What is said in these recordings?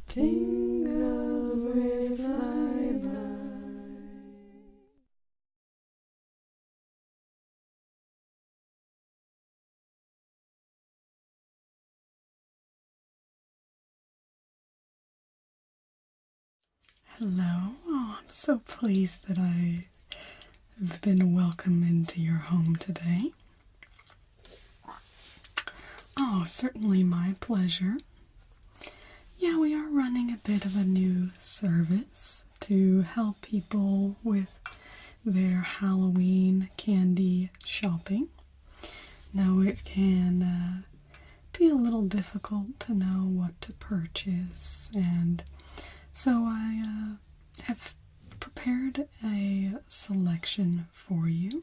Tingles with flyby. Hello. Oh, I'm so pleased that I have been welcomed into your home today. Oh, certainly my pleasure. Yeah, we are running a bit of a new service to help people with their Halloween candy shopping. Now, it can be a little difficult to know what to purchase, and so I have prepared a selection for you.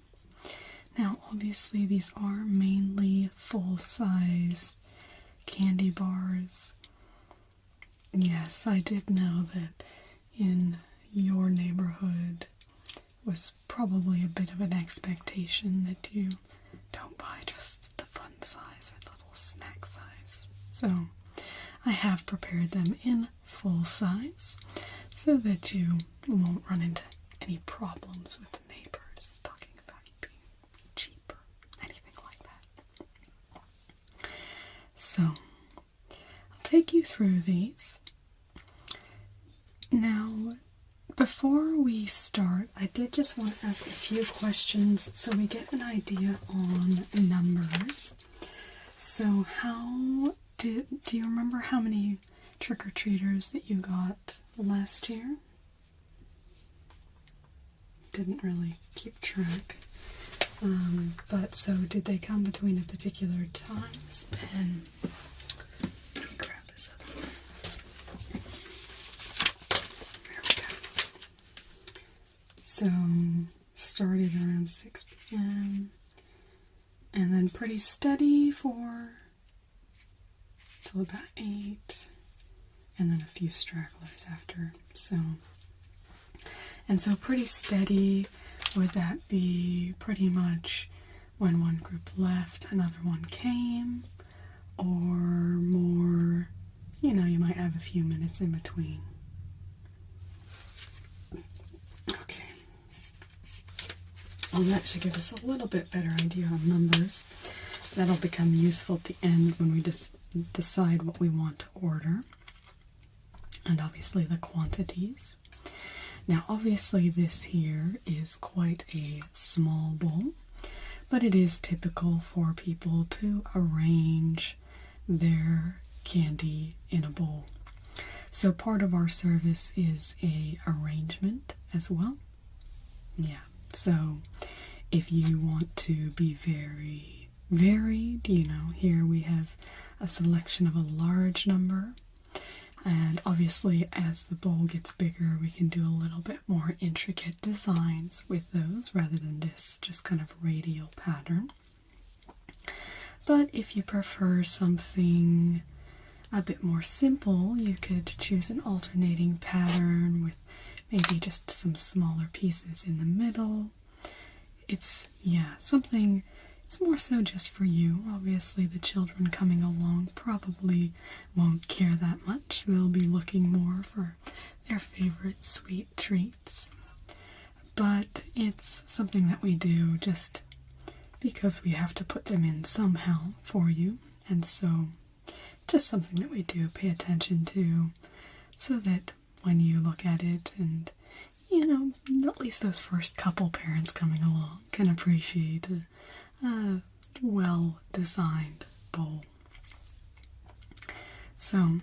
Now, obviously, these are mainly full-size candy bars. Yes, I did know that in your neighborhood was probably a bit of an expectation that you don't buy just the fun size or the little snack size. So I have prepared them in full size so that you won't run into any problems with the neighbors talking about you being cheap or anything like that. So I'll take you through these. Now, before we start, I did just want to ask a few questions so we get an idea on numbers. So do you remember how many trick-or-treaters that you got last year? Didn't really keep track. But so did they come between a particular time? This pen. Let me grab this other one. There we go. So started around 6 p.m. and then pretty steady for till about 8, and then a few stragglers after. So pretty steady. Would that be pretty much when one group left, another one came, or more, you might have a few minutes in between? Okay. Well, that should give us a little bit better idea on numbers. That'll become useful at the end when we decide what we want to order, and obviously the quantities. Now, obviously this here is quite a small bowl, but it is typical for people to arrange their candy in a bowl. So part of our service is a arrangement as well. Yeah, so if you want to be very varied, here we have a selection of a large number, and obviously as the bowl gets bigger we can do a little bit more intricate designs with those rather than this just kind of radial pattern. But if you prefer something a bit more simple, you could choose an alternating pattern with maybe just some smaller pieces in the middle. It's more so just for you. Obviously the children coming along probably won't care that much. They'll be looking more for their favorite sweet treats. But it's something that we do just because we have to put them in somehow for you. And so just something that we do pay attention to so that when you look at it and, at least those first couple parents coming along can appreciate a well-designed bowl. So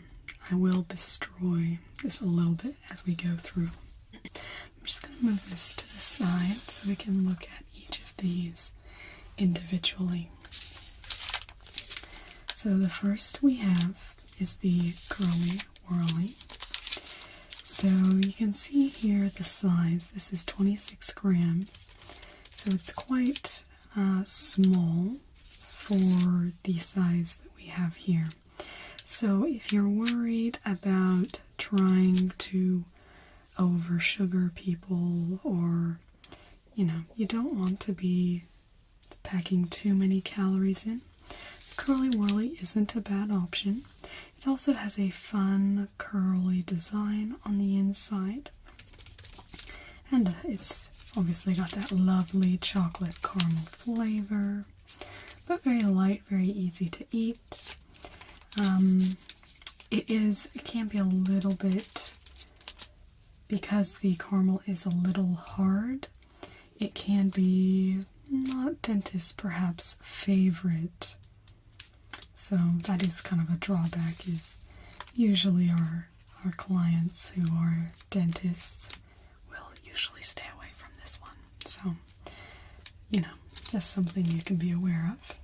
I will destroy this a little bit as we go through. I'm just going to move this to the side so we can look at each of these individually. So the first we have is the Curly Whirly. So you can see here the size. This is 26 grams. So it's quite small for the size that we have here. So if you're worried about trying to over sugar people, or you don't want to be packing too many calories in, curly whirly isn't a bad option. It also has a fun curly design on the inside. And it's obviously got that lovely chocolate caramel flavor, but very light, very easy to eat. It can be a little bit, because the caramel is a little hard, it can be not dentist's perhaps favorite. So that is kind of a drawback, is usually our clients who are dentists will usually stay away from this one. So, you know, just something you can be aware of.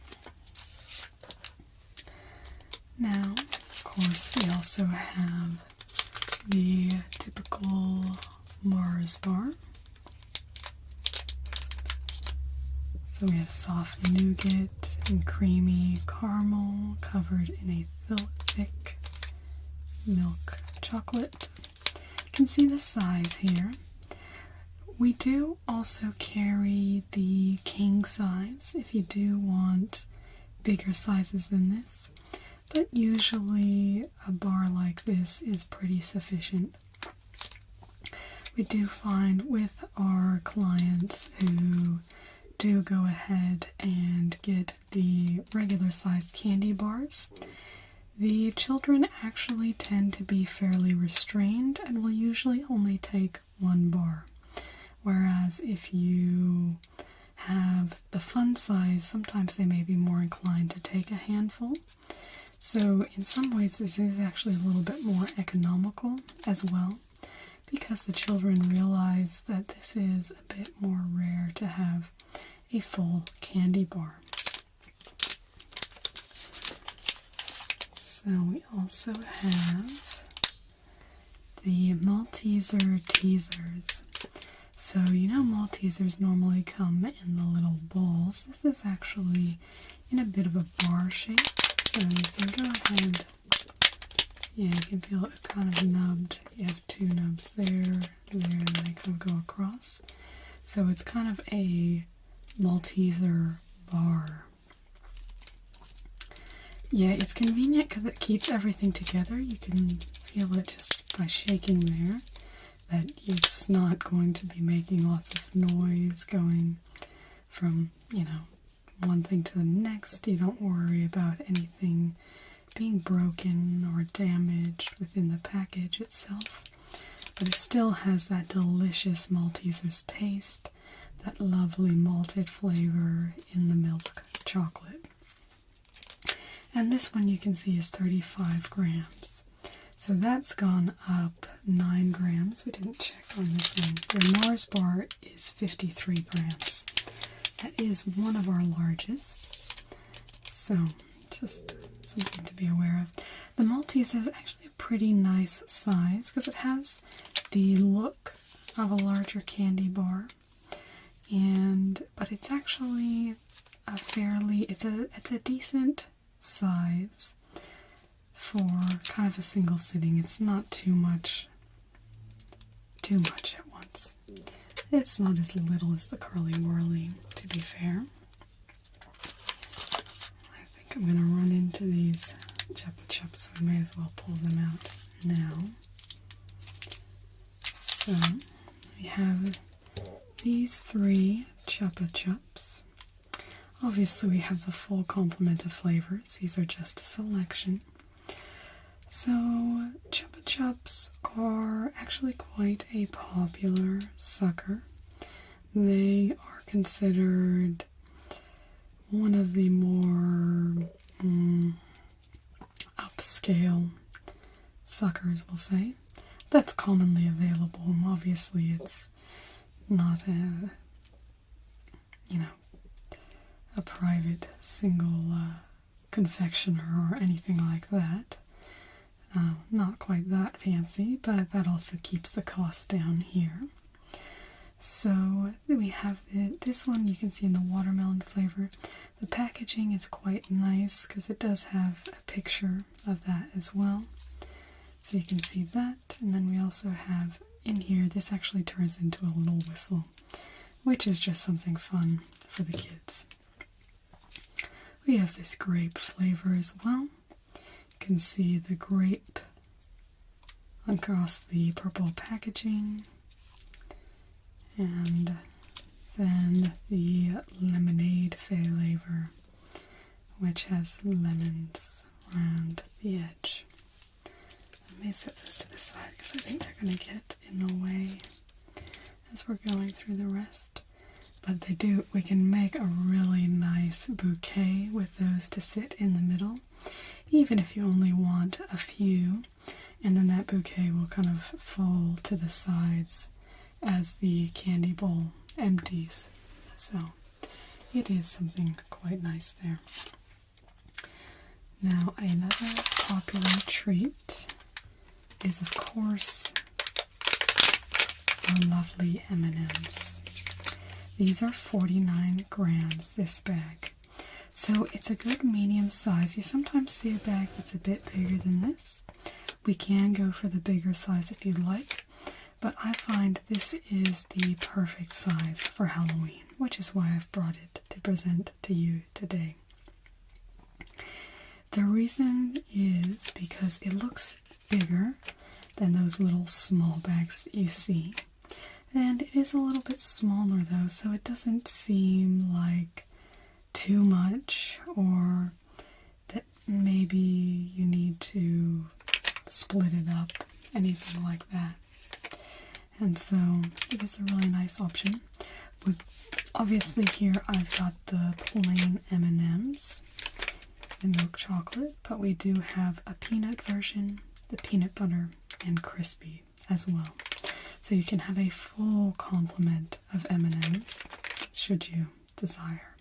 Now, of course, we also have the typical Mars bar. So we have soft nougat and creamy caramel covered in a thick milk chocolate. You can see the size here. We do also carry the king size if you do want bigger sizes than this, but usually a bar like this is pretty sufficient. We do find with our clients who do go ahead and get the regular sized candy bars, the children actually tend to be fairly restrained and will usually only take one bar. Whereas if you have the fun size, sometimes they may be more inclined to take a handful. So in some ways this is actually a little bit more economical as well, because the children realize that this is a bit more rare to have a full candy bar. So we also have the Malteser teasers. So you know Maltesers normally come in the little balls. This is actually in a bit of a bar shape. So you can go ahead, yeah, you can feel it kind of nubbed. You have two nubs there, and they kind of go across. So it's kind of a Malteser bar. Yeah, it's convenient because it keeps everything together. You can feel it just by shaking there, that it's not going to be making lots of noise going from, you know, one thing to the next. You don't worry about anything being broken or damaged within the package itself, but it still has that delicious Maltesers taste, that lovely malted flavor in the milk chocolate. And this one you can see is 35 grams. So that's gone up 9 grams. We didn't check on this one. The Mars bar is 53 grams. That is one of our largest. So just something to be aware of. The Malteser is actually a pretty nice size because it has the look of a larger candy bar. But it's actually a fairly, it's a decent size for kind of a single sitting. It's not too much at once. It's not as little as the Curly Whirly, to be fair. I think I'm going to run into these Chupa Chups, so I may as well pull them out now. So we have these 3 Chupa Chups. Obviously we have the full complement of flavors. These are just a selection. So Chupa Chups are actually quite a popular sucker. They are considered one of the more upscale suckers, we'll say. That's commonly available. Obviously it's not a private single confectioner or anything like that. Not quite that fancy, but that also keeps the cost down here. So we have this one you can see in the watermelon flavor. The packaging is quite nice because it does have a picture of that as well. So you can see that. And then we also have in here, this actually turns into a little whistle, which is just something fun for the kids. we have this grape flavor as well. You can see the grape across the purple packaging. And then the lemonade flavor, which has lemons around the edge. I may set those to the side because I think they're going to get in the way as we're going through the rest. But we can make a really nice bouquet with those to sit in the middle, even if you only want a few, and then that bouquet will kind of fall to the sides as the candy bowl empties. So it is something quite nice there. Now another popular treat is of course our lovely M&Ms. These are 49 grams, this bag. So it's a good medium size. You sometimes see a bag that's a bit bigger than this. We can go for the bigger size if you'd like, but I find this is the perfect size for Halloween, which is why I've brought it to present to you today. The reason is because it looks bigger than those little small bags that you see. And it is a little bit smaller though, so it doesn't seem like too much or that maybe you need to split it up, anything like that. And so it is a really nice option. Obviously here I've got the plain M&Ms, the milk chocolate, but we do have a peanut version, the peanut butter, and crispy as well. So you can have a full complement of M&Ms should you desire.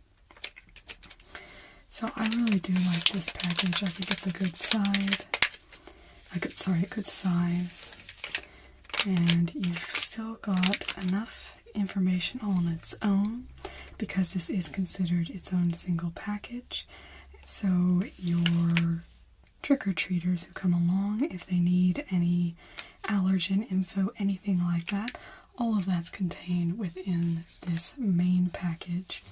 So I really do like this package. I think it's a good good size. And you've still got enough information on its own because this is considered its own single package. So your trick-or-treaters who come along, if they need any allergen info, anything like that, all of that's contained within this main package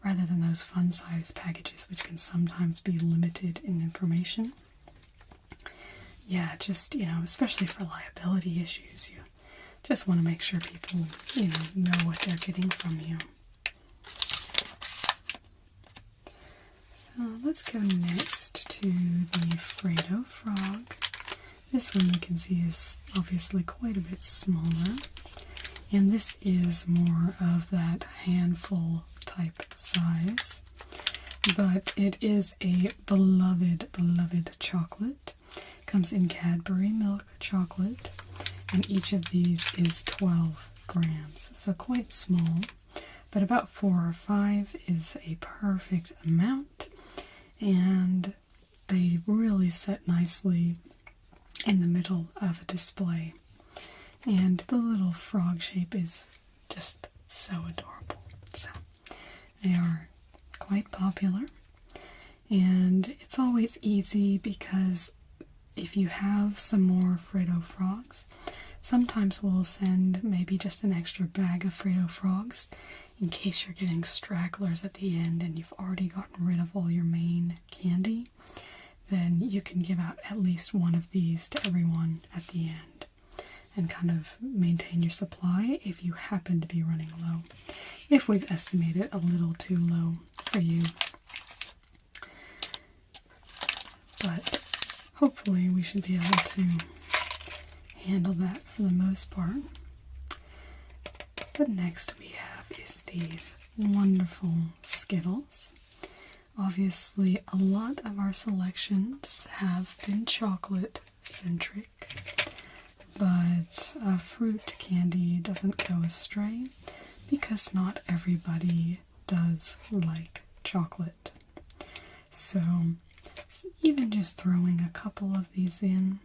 rather than those fun-size packages which can sometimes be limited in information. Yeah, just, especially for liability issues, you just want to make sure people, know what they're getting from you. So let's go next to the Fredo frog. This one you can see is obviously quite a bit smaller, and this is more of that handful type size, but it is a beloved chocolate. It comes in Cadbury milk chocolate, and each of these is 12 grams, so quite small, but about 4 or 5 is a perfect amount, and they really set nicely in the middle of a display. And the little frog shape is just so adorable. So they are quite popular, and it's always easy because if you have some more Fredo frogs, sometimes we'll send maybe just an extra bag of Fredo frogs in case you're getting stragglers at the end and you've already gotten rid of all your main candy. Then you can give out at least one of these to everyone at the end and kind of maintain your supply if you happen to be running low, if we've estimated a little too low for you. But hopefully we should be able to handle that for the most part. The next we have is these wonderful Skittles. Obviously, a lot of our selections have been chocolate-centric, but fruit candy doesn't go astray because not everybody does like chocolate. So, even just throwing a couple of these in,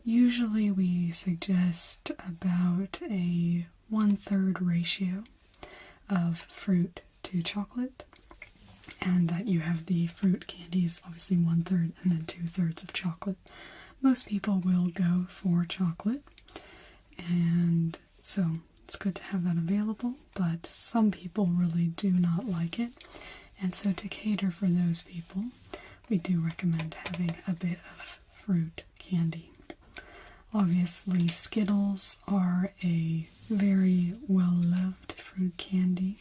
usually we suggest about a 1/3 ratio of fruit to chocolate, and that you have the fruit candies, obviously 1/3 and then 2/3 of chocolate. Most people will go for chocolate, and so it's good to have that available, but some people really do not like it, And so to cater for those people, we do recommend having a bit of fruit candy. Obviously, Skittles are a very well-loved fruit candy.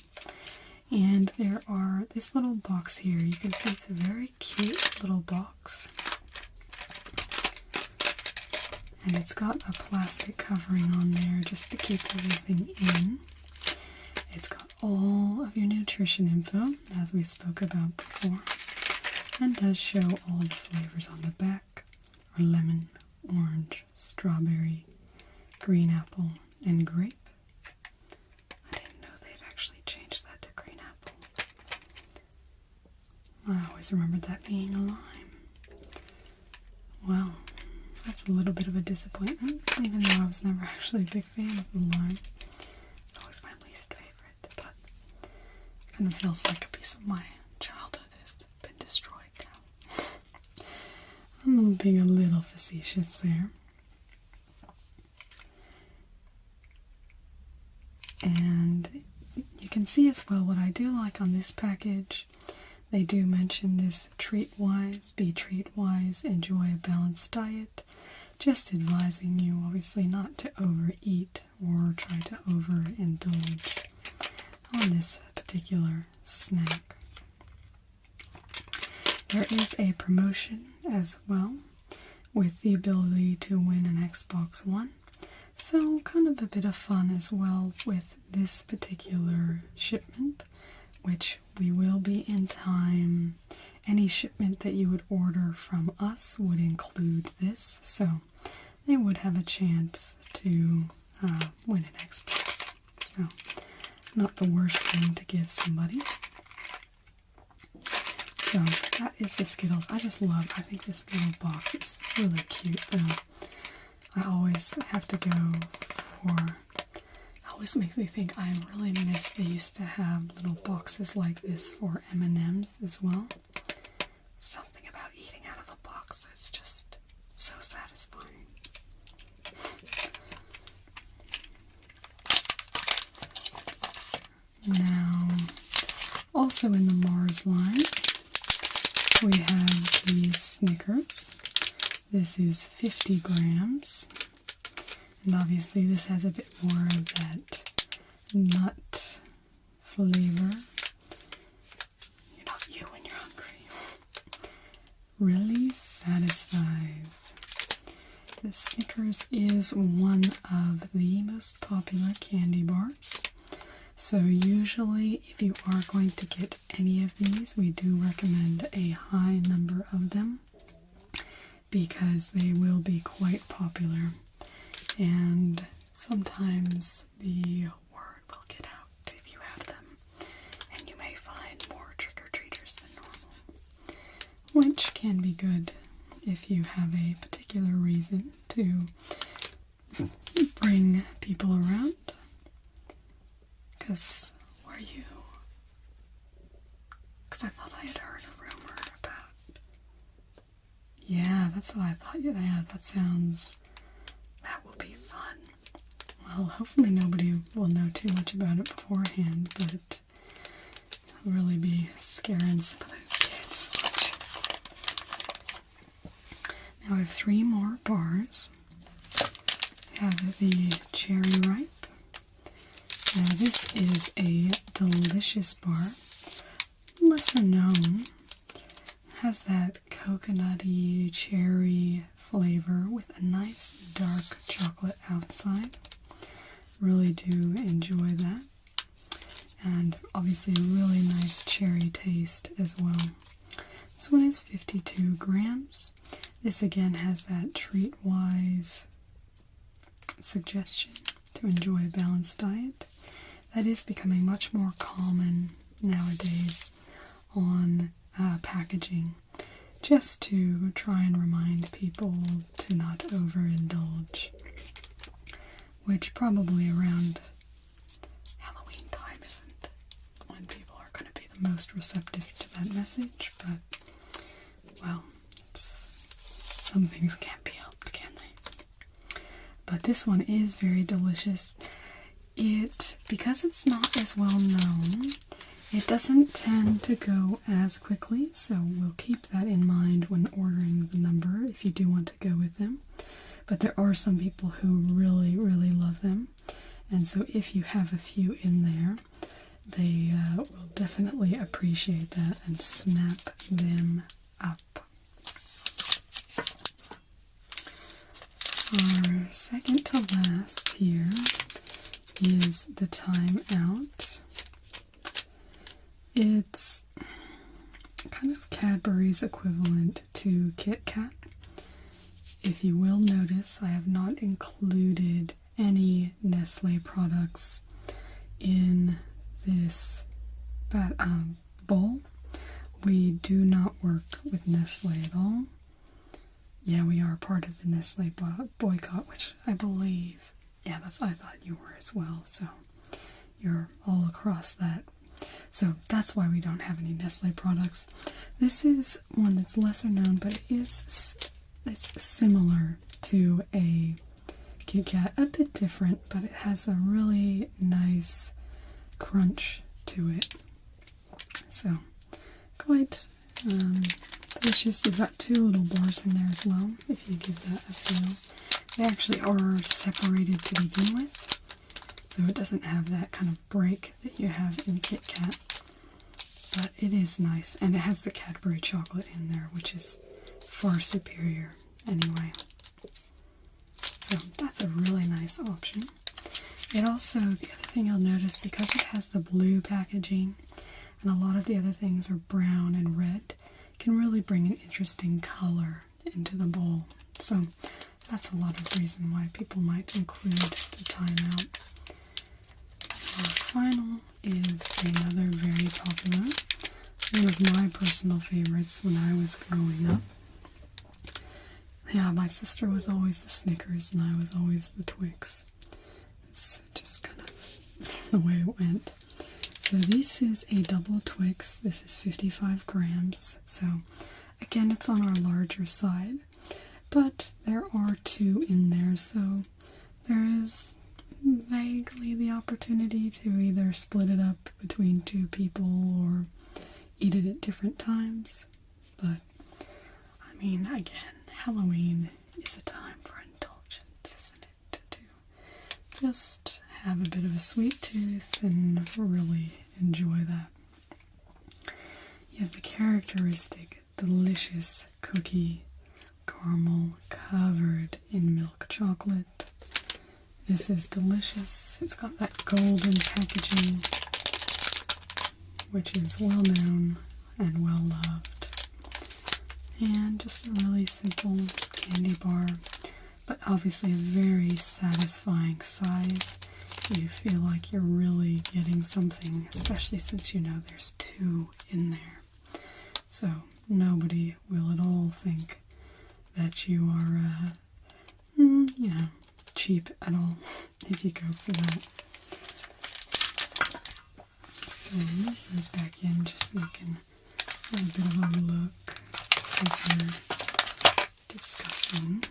And there are this little box here. You can see it's a very cute little box. And it's got a plastic covering on there just to keep everything in. It's got all of your nutrition info, as we spoke about before, and does show all the flavors on the back are lemon, orange, strawberry, green apple, and grape. I didn't know they'd actually changed that to green apple. I always remembered that being a lime. Well, that's a little bit of a disappointment, even though I was never actually a big fan of the lime. It's always my least favorite, but it kind of feels like a piece of my childhood has been destroyed now. I'm being a little facetious there. And you can see as well what I do like on this package. They do mention this treat-wise, be treat-wise, enjoy a balanced diet. Just advising you, obviously, not to overeat or try to overindulge on this particular snack. There is a promotion as well with the ability to win an Xbox One. So kind of a bit of fun as well with this particular shipment, which we will be in time. Any shipment that you would order from us would include this, so they would have a chance to win an Xbox. So, not the worst thing to give somebody. So, that is the Skittles. I think this little box is really cute, though. I always have to go for... always makes me think I really miss they used to have little boxes like this for M&Ms as well. Something about eating out of a box that's just so satisfying. Now, also in the Mars line, we have these Snickers. This is 50 grams. And obviously this has a bit more of that nut flavor. You're not you when you're hungry. Really satisfies. The Snickers is one of the most popular candy bars. So usually if you are going to get any of these, we do recommend a high number of them because they will be quite popular. And sometimes the word will get out if you have them, and you may find more trick-or-treaters than normal, which can be good if you have a particular reason to bring people around. Because, were you? Because I thought I had heard a rumor about... Yeah, that's what I thought. Yeah, that will be fun. Well, hopefully nobody will know too much about it beforehand, but it'll really be scaring some of those kids. Now I have 3 more bars. I have the Cherry Ripe. Now this is a delicious bar. Lesser known. Has that coconutty cherry flavor with a nice dark chocolate outside. Really do enjoy that. And obviously a really nice cherry taste as well. This one is 52 grams. This again has that treat-wise suggestion to enjoy a balanced diet. That is becoming much more common nowadays on packaging, just to try and remind people to not overindulge, which probably around Halloween time isn't when people are going to be the most receptive to that message, but, well, some things can't be helped, can they? But this one is very delicious. Because it's not as well known, It doesn't tend to go as quickly, so we'll keep that in mind when ordering the number if you do want to go with them. But there are some people who really, really love them, and so if you have a few in there, they will definitely appreciate that and snap them up. Our second to last here is the Time Out. It's kind of Cadbury's equivalent to Kit Kat. If you will notice, I have not included any Nestle products in this bowl. We do not work with Nestle at all. Yeah, we are part of the Nestle boycott, which I believe, yeah, I thought you were as well, so you're all across that. So that's why we don't have any Nestle products. This is one that's lesser known, but it's similar to a Kit Kat, a bit different, but it has a really nice crunch to it. So quite delicious. You've got 2 little bars in there as well, if you give that a feel. They actually are separated to begin with, so it doesn't have that kind of break that you have in Kit Kat. But it is nice, and it has the Cadbury chocolate in there, which is far superior anyway. So that's a really nice option. It also, the other thing you'll notice, because it has the blue packaging, and a lot of the other things are brown and red, can really bring an interesting color into the bowl. So that's a lot of reason why people might include the Time Out. Our final is another very popular, one of my personal favorites when I was growing up. Yeah, my sister was always the Snickers and I was always the Twix. It's just kind of the way it went. So this is a double Twix. This is 55 grams. So again, it's on our larger side, but there are 2 in there, so there is vaguely the opportunity to either split it up between 2 people or eat it at different times. But I mean, again, Halloween is a time for indulgence, isn't it? To just have a bit of a sweet tooth and really enjoy that. You have the characteristic delicious cookie caramel covered in milk chocolate. This is delicious. It's got that golden packaging, which is well known and well loved. And just a really simple candy bar, but obviously a very satisfying size. You feel like you're really getting something, especially since you know there's 2 in there. So nobody will at all think that you are, cheap at all if you go for that. So move those back in just so you can have a bit of a look as we're discussing.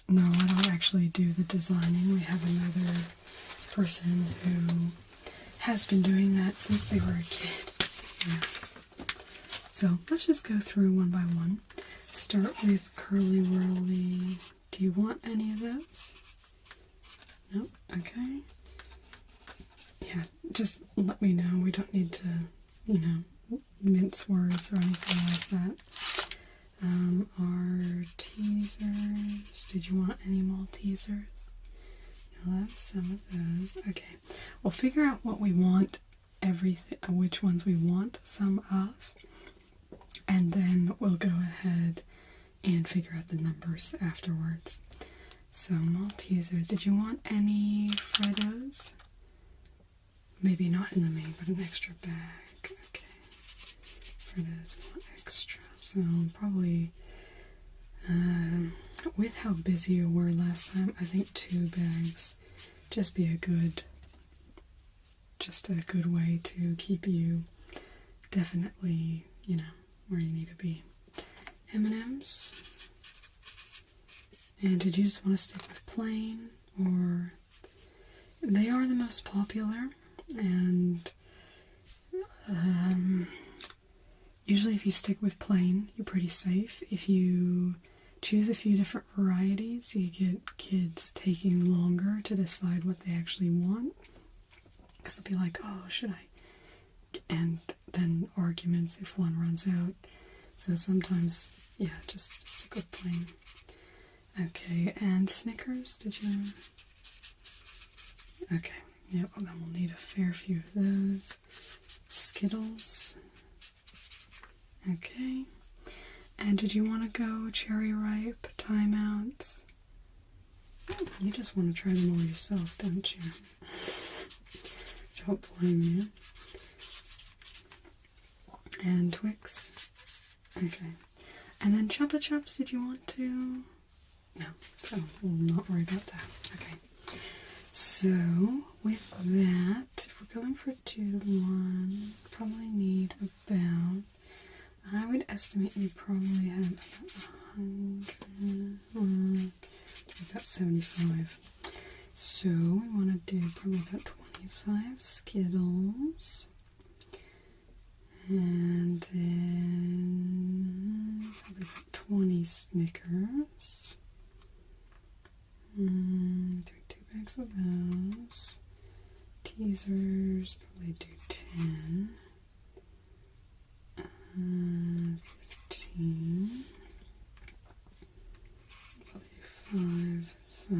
No, I don't actually do the designing. We have another person who has been doing that since they were a kid. Yeah. So let's just go through one by one. Start with Curly Whirly. Do you want any of those? Nope. Okay. Yeah, just let me know. We don't need to, mince words or anything like that. Our teasers. Did you want any Maltesers? You'll have some of those. Okay. We'll figure out what we want, which ones we want some of, and then we'll go ahead and figure out the numbers afterwards. So Maltesers. Did you want any Freddos? Maybe not in the main, but an extra bag. Okay. Freddos, one extra. So probably, with how busy you were last time, I think 2 bags just be a good way to keep you definitely, where you need to be. M&Ms. And did you just want to stick with plain, or they are the most popular, and usually if you stick with plain, you're pretty safe. If you choose a few different varieties, you get kids taking longer to decide what they actually want, because they'll be like, oh, should I? And then arguments if one runs out. So sometimes, yeah, just stick with plain. Okay, and Snickers, did you? Okay, yep, well then we'll need a fair few of those. Skittles. Okay. And did you want to go cherry ripe, timeouts? You just want to try them all yourself, don't you? Don't blame you. And Twix. Okay. And then Chupa Chups, did you want to? No, so we'll not worry about that. Okay. So, with that, if we're going for 2-1, probably need about, I would estimate we probably have about 75. So, we want to do probably about 25 Skittles. And then probably about 20 Snickers. 2 bags of those. Teasers, probably do 10. 15. Probably 5,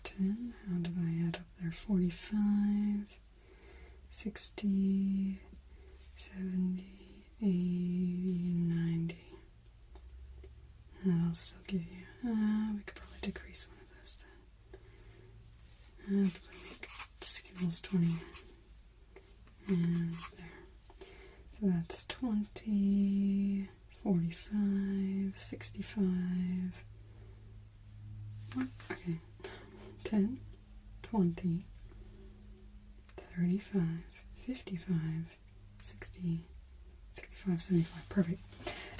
10. How did I add up there? 45, 60, 70, 80, 90. That'll still give you, we could probably decrease one of those then. Probably make Skittles 20. And there. So that's 20, 45, 65. What? Okay. 10, 20, 35, 55, 60, 65, 75. Perfect.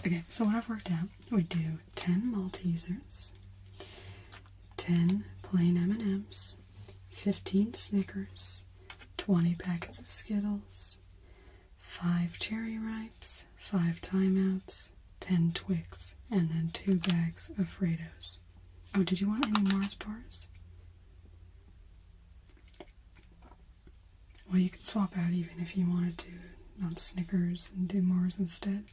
Okay, so what I've worked out, we do 10 Maltesers, 10 plain M&Ms, 15 Snickers, 20 packets of Skittles, 5 Cherry Ripes, 5 Timeouts, 10 Twix, and then 2 bags of Freddos. Oh, did you want any Mars bars? Well, you could swap out even if you wanted to on Snickers and do Mars instead.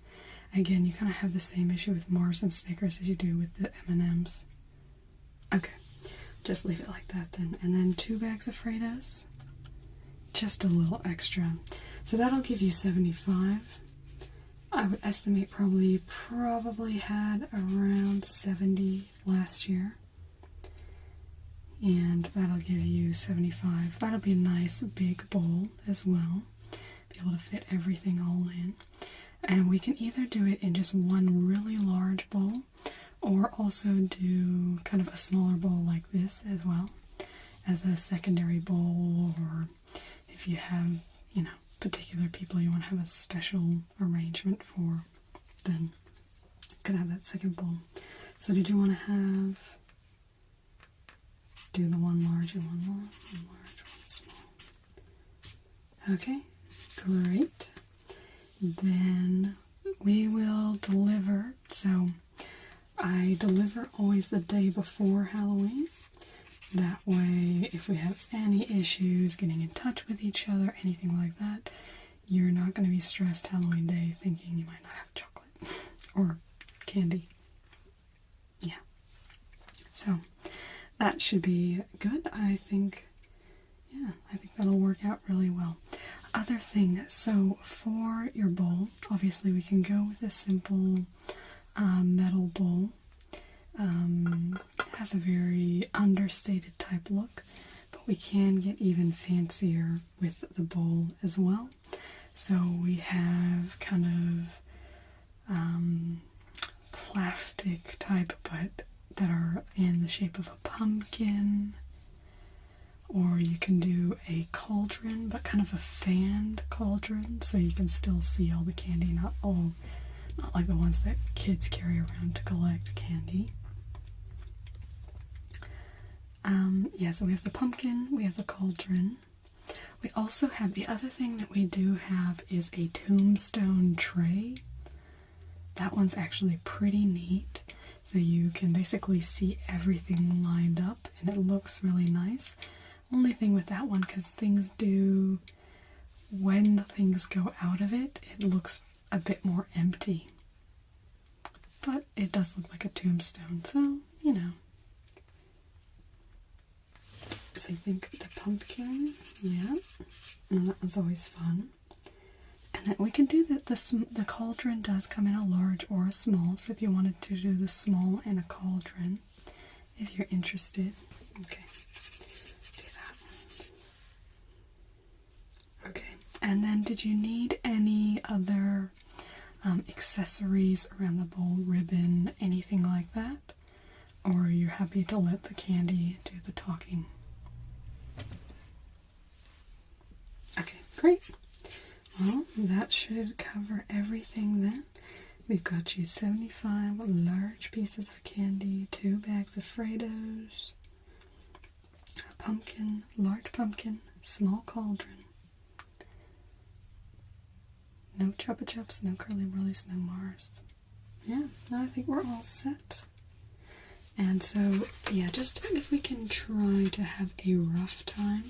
Again, you kind of have the same issue with Mars and Snickers as you do with the M&Ms. Okay, just leave it like that then. And then 2 bags of Freddos. Just a little extra. So that'll give you 75. I would estimate probably had around 70 last year. And that'll give you 75. That'll be a nice big bowl as well. Be able to fit everything all in. And we can either do it in just one really large bowl, or also do kind of a smaller bowl like this as well, as a secondary bowl, or if you have, you know, particular people you want to have a special arrangement for, then you could have that second bowl. So did you want to do the one large and one large, one small? Okay, great. Then we will deliver. So I deliver always the day before Halloween. That way, if we have any issues getting in touch with each other, anything like that, you're not going to be stressed Halloween day thinking you might not have chocolate or candy. Yeah. So that should be good, I think. Yeah, I think that'll work out really well. Other thing, so for your bowl, obviously we can go with a simple metal bowl. It has a very understated type look, but we can get even fancier with the bowl as well. So we have kind of plastic type, but that are in the shape of a pumpkin. Or you can do a cauldron, but kind of a fanned cauldron, so you can still see all the candy, not like the ones that kids carry around to collect candy. Yeah, so we have the pumpkin, we have the cauldron. We also have, the other thing that we do have is a tombstone tray. That one's actually pretty neat. So you can basically see everything lined up and it looks really nice. Only thing with that one, because things do, when the things go out of it, it looks a bit more empty. But it does look like a tombstone, so, you know. So I think the pumpkin, yeah, and that one's always fun. And then we can do that. The cauldron does come in a large or a small, so if you wanted to do the small and a cauldron, if you're interested, okay, do that. Okay, and then did you need any other accessories around the bowl, ribbon, anything like that? Or are you happy to let the candy do the talking? Okay, great. Well, that should cover everything then. We've got you 75 large pieces of candy, 2 bags of Freddos, a pumpkin, large pumpkin, small cauldron, no Chupa Chups, no Curly Whirlies, no Mars. Yeah, no, I think we're all set. And so, yeah, just if we can try to have a rough time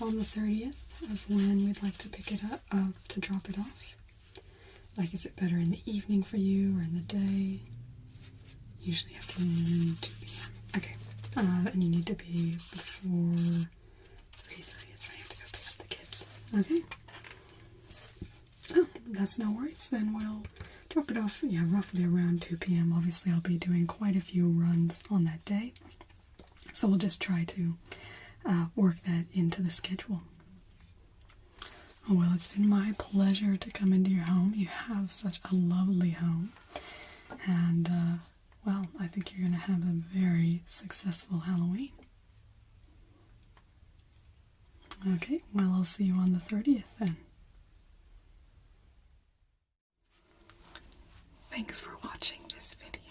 on the 30th of when we'd like to pick it up, to drop it off. Like, is it better in the evening for you or in the day? Usually afternoon, 2 p.m. Okay, and you need to be before 3:30. That's when you have to go pick up the kids. Okay. Oh, that's no worries. Then we'll drop it off, yeah, roughly around 2 p.m. Obviously, I'll be doing quite a few runs on that day. So we'll just try to work that into the schedule. Oh, well, it's been my pleasure to come into your home. You have such a lovely home. And, well, I think you're going to have a very successful Halloween. Okay, well, I'll see you on the 30th then. Thanks for watching this video.